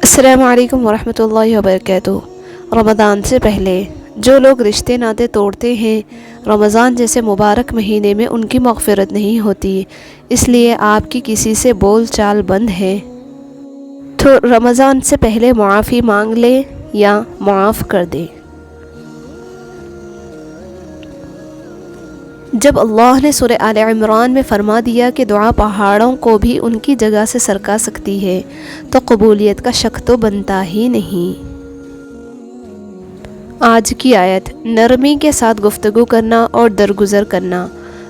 السلام علیکم ورحمۃ اللہ وبرکاتہ۔ رمضان سے پہلے جو لوگ رشتے ناطے توڑتے ہیں، رمضان جیسے مبارک مہینے میں ان کی مغفرت نہیں ہوتی، اس لیے آپ کی کسی سے بول چال بند ہے تو رمضان سے پہلے معافی مانگ لیں یا معاف کر دیں۔ جب اللہ نے سورہ آل عمران میں فرما دیا کہ دعا پہاڑوں کو بھی ان کی جگہ سے سرکا سکتی ہے، تو قبولیت کا شک تو بنتا ہی نہیں۔ آج کی آیت، نرمی کے ساتھ گفتگو کرنا اور درگزر کرنا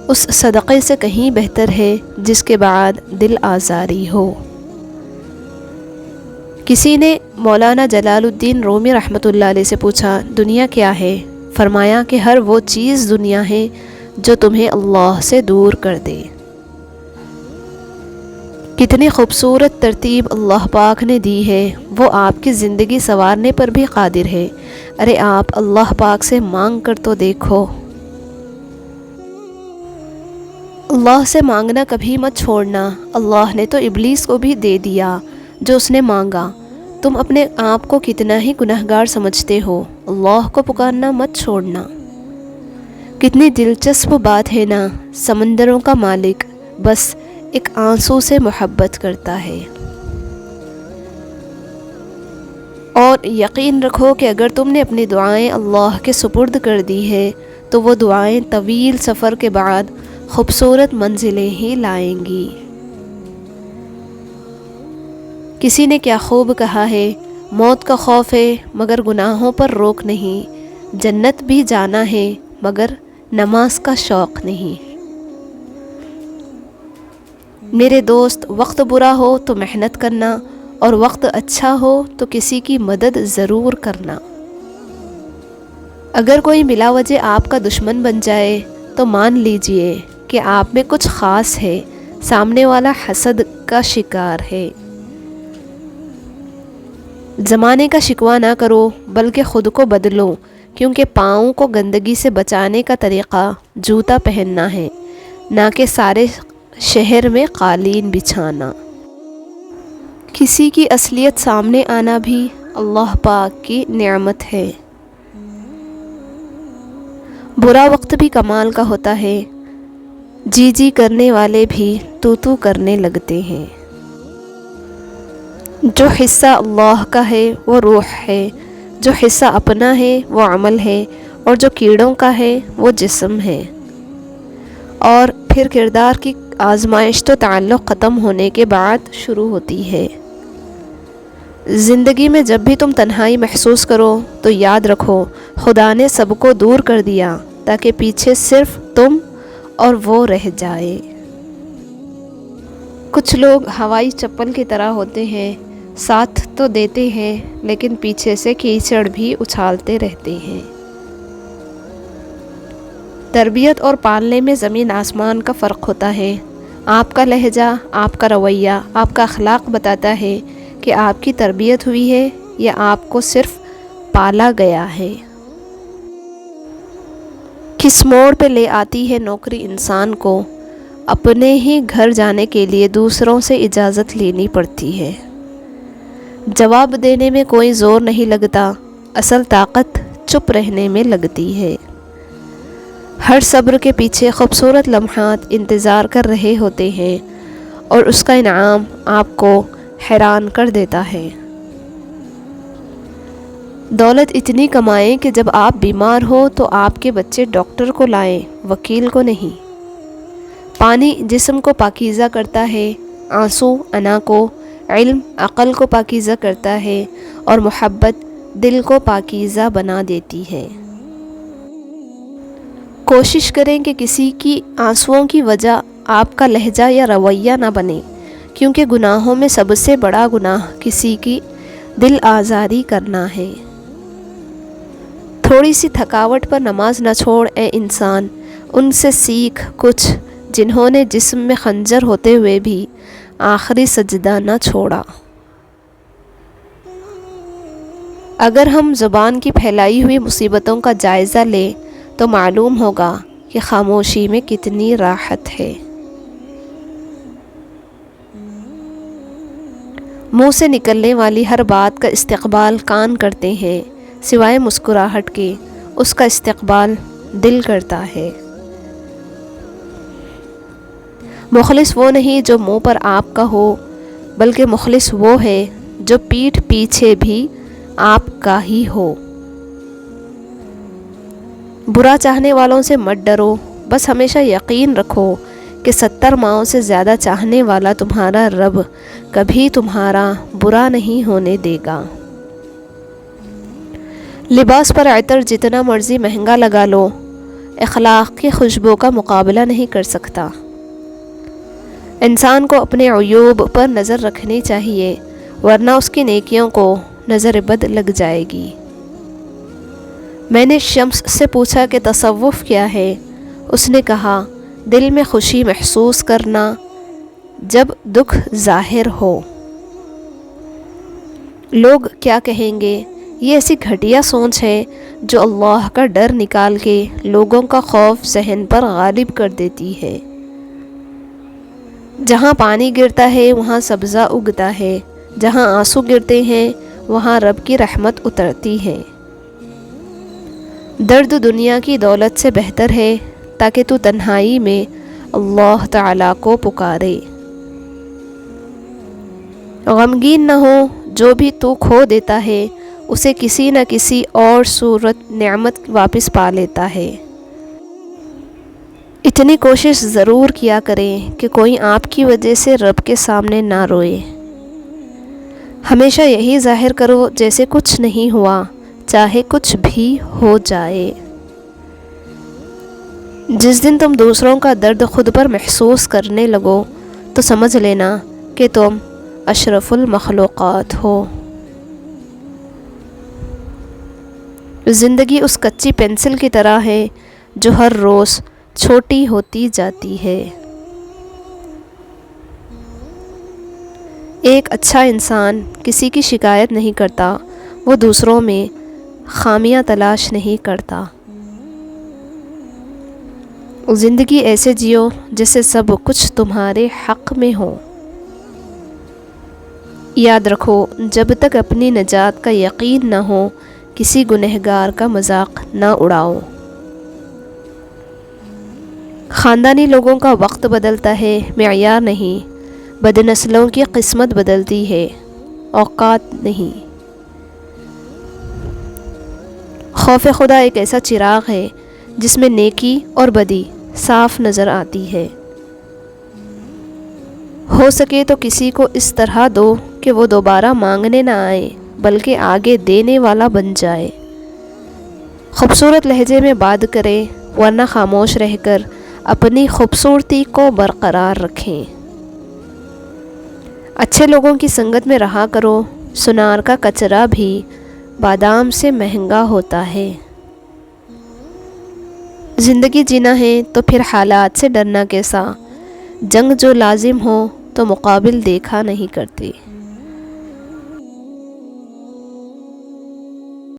اس صدقے سے کہیں بہتر ہے جس کے بعد دل آزاری ہو۔ کسی نے مولانا جلال الدین رومی رحمۃ اللہ علیہ سے پوچھا، دنیا کیا ہے؟ فرمایا کہ ہر وہ چیز دنیا ہے جو تمہیں اللہ سے دور کر دے۔ کتنی خوبصورت ترتیب اللہ پاک نے دی ہے، وہ آپ کی زندگی سنوارنے پر بھی قادر ہے۔ ارے آپ اللہ پاک سے مانگ کر تو دیکھو۔ اللہ سے مانگنا کبھی مت چھوڑنا۔ اللہ نے تو ابلیس کو بھی دے دیا جو اس نے مانگا۔ تم اپنے آپ کو کتنا ہی گنہگار سمجھتے ہو، اللہ کو پکارنا مت چھوڑنا۔ کتنی دلچسپ بات ہے نا، سمندروں کا مالک بس ایک آنسو سے محبت کرتا ہے۔ اور یقین رکھو کہ اگر تم نے اپنی دعائیں اللہ کے سپرد کر دی ہے تو وہ دعائیں طویل سفر کے بعد خوبصورت منزلیں ہی لائیں گی۔ کسی نے کیا خوب کہا ہے، موت کا خوف ہے مگر گناہوں پر روک نہیں، جنت بھی جانا ہے مگر نماز کا شوق نہیں۔ میرے دوست، وقت برا ہو تو محنت کرنا، اور وقت اچھا ہو تو کسی کی مدد ضرور کرنا۔ اگر کوئی بلا وجہ آپ کا دشمن بن جائے تو مان لیجئے کہ آپ میں کچھ خاص ہے، سامنے والا حسد کا شکار ہے۔ زمانے کا شکوہ نہ کرو بلکہ خود کو بدلو، کیونکہ پاؤں کو گندگی سے بچانے کا طریقہ جوتا پہننا ہے، نہ کہ سارے شہر میں قالین بچھانا۔ کسی کی اصلیت سامنے آنا بھی اللہ پاک کی نعمت ہے۔ برا وقت بھی کمال کا ہوتا ہے، جی جی کرنے والے بھی تو تو کرنے لگتے ہیں۔ جو حصہ اللہ کا ہے وہ روح ہے، جو حصہ اپنا ہے وہ عمل ہے، اور جو کیڑوں کا ہے وہ جسم ہے۔ اور پھر کردار کی آزمائش تو تعلق ختم ہونے کے بعد شروع ہوتی ہے۔ زندگی میں جب بھی تم تنہائی محسوس کرو تو یاد رکھو خدا نے سب کو دور کر دیا تاکہ پیچھے صرف تم اور وہ رہ جائے۔ کچھ لوگ ہوائی چپل کی طرح ہوتے ہیں، ساتھ تو دیتے ہیں لیکن پیچھے سے کیچڑ بھی اچھالتے رہتے ہیں۔ تربیت اور پالنے میں زمین آسمان کا فرق ہوتا ہے۔ آپ کا لہجہ، آپ کا رویہ، آپ کا اخلاق بتاتا ہے کہ آپ کی تربیت ہوئی ہے یا آپ کو صرف پالا گیا ہے۔ کس موڑ پہ لے آتی ہے نوکری انسان کو، اپنے ہی گھر جانے کے لیے دوسروں سے اجازت لینی پڑتی ہے۔ جواب دینے میں کوئی زور نہیں لگتا، اصل طاقت چپ رہنے میں لگتی ہے۔ ہر صبر کے پیچھے خوبصورت لمحات انتظار کر رہے ہوتے ہیں، اور اس کا انعام آپ کو حیران کر دیتا ہے۔ دولت اتنی کمائیں کہ جب آپ بیمار ہو تو آپ کے بچے ڈاکٹر کو لائیں، وکیل کو نہیں۔ پانی جسم کو پاکیزہ کرتا ہے، آنسو انا کو، علم عقل کو پاکیزہ کرتا ہے، اور محبت دل کو پاکیزہ بنا دیتی ہے۔ کوشش کریں کہ کسی کی آنسوؤں کی وجہ آپ کا لہجہ یا رویہ نہ بنے، کیونکہ گناہوں میں سب سے بڑا گناہ کسی کی دل آزاری کرنا ہے۔ تھوڑی سی تھکاوٹ پر نماز نہ چھوڑ اے انسان، ان سے سیکھ کچھ جنہوں نے جسم میں خنجر ہوتے ہوئے بھی آخری سجدہ نہ چھوڑا۔ اگر ہم زبان کی پھیلائی ہوئی مصیبتوں کا جائزہ لیں تو معلوم ہوگا کہ خاموشی میں کتنی راحت ہے۔ منہ سے نکلنے والی ہر بات کا استقبال کان کرتے ہیں، سوائے مسکراہٹ کے اس کا استقبال دل کرتا ہے۔ مخلص وہ نہیں جو منہ پر آپ کا ہو، بلکہ مخلص وہ ہے جو پیٹھ پیچھے بھی آپ کا ہی ہو۔ برا چاہنے والوں سے مت ڈرو، بس ہمیشہ یقین رکھو کہ 70 ماؤں سے زیادہ چاہنے والا تمہارا رب کبھی تمہارا برا نہیں ہونے دے گا۔ لباس پر عطر جتنا مرضی مہنگا لگا لو، اخلاق کی خوشبو کا مقابلہ نہیں کر سکتا۔ انسان کو اپنے عیوب پر نظر رکھنی چاہیے، ورنہ اس کی نیکیوں کو نظر بد لگ جائے گی۔ میں نے شمس سے پوچھا کہ تصوف کیا ہے؟ اس نے کہا، دل میں خوشی محسوس کرنا جب دکھ ظاہر ہو۔ لوگ کیا کہیں گے؟ یہ ایسی گھٹیا سوچ ہے جو اللہ کا ڈر نکال کے لوگوں کا خوف ذہن پر غالب کر دیتی ہے۔ جہاں پانی گرتا ہے وہاں سبزہ اگتا ہے، جہاں آنسو گرتے ہیں وہاں رب کی رحمت اترتی ہے۔ درد دنیا کی دولت سے بہتر ہے تاکہ تو تنہائی میں اللہ تعالیٰ کو پکارے۔ غمگین نہ ہو، جو بھی تو کھو دیتا ہے اسے کسی نہ کسی اور صورت نعمت واپس پا لیتا ہے۔ اتنی کوشش ضرور کیا کریں کہ کوئی آپ کی وجہ سے رب کے سامنے نہ روئے۔ ہمیشہ یہی ظاہر کرو جیسے کچھ نہیں ہوا، چاہے کچھ بھی ہو جائے۔ جس دن تم دوسروں کا درد خود پر محسوس کرنے لگو تو سمجھ لینا کہ تم اشرف المخلوقات ہو۔ زندگی اس کچی پینسل کی طرح ہے جو ہر روز چھوٹی ہوتی جاتی ہے۔ ایک اچھا انسان کسی کی شکایت نہیں کرتا، وہ دوسروں میں خامیاں تلاش نہیں کرتا۔ زندگی ایسے جیو جیسے سب کچھ تمہارے حق میں ہو۔ یاد رکھو، جب تک اپنی نجات کا یقین نہ ہو کسی گنہگار کا مذاق نہ اڑاؤ۔ خاندانی لوگوں کا وقت بدلتا ہے، معیار نہیں۔ بد نسلوں کی قسمت بدلتی ہے، اوقات نہیں۔ خوف خدا ایک ایسا چراغ ہے جس میں نیکی اور بدی صاف نظر آتی ہے۔ ہو سکے تو کسی کو اس طرح دو کہ وہ دوبارہ مانگنے نہ آئے بلکہ آگے دینے والا بن جائے۔ خوبصورت لہجے میں بات کریں، ورنہ خاموش رہ کر اپنی خوبصورتی کو برقرار رکھیں۔ اچھے لوگوں کی سنگت میں رہا کرو، سنار کا کچرا بھی بادام سے مہنگا ہوتا ہے۔ زندگی جینا ہے تو پھر حالات سے ڈرنا کیسا؟ جنگ جو لازم ہو تو مقابل دیکھا نہیں کرتے۔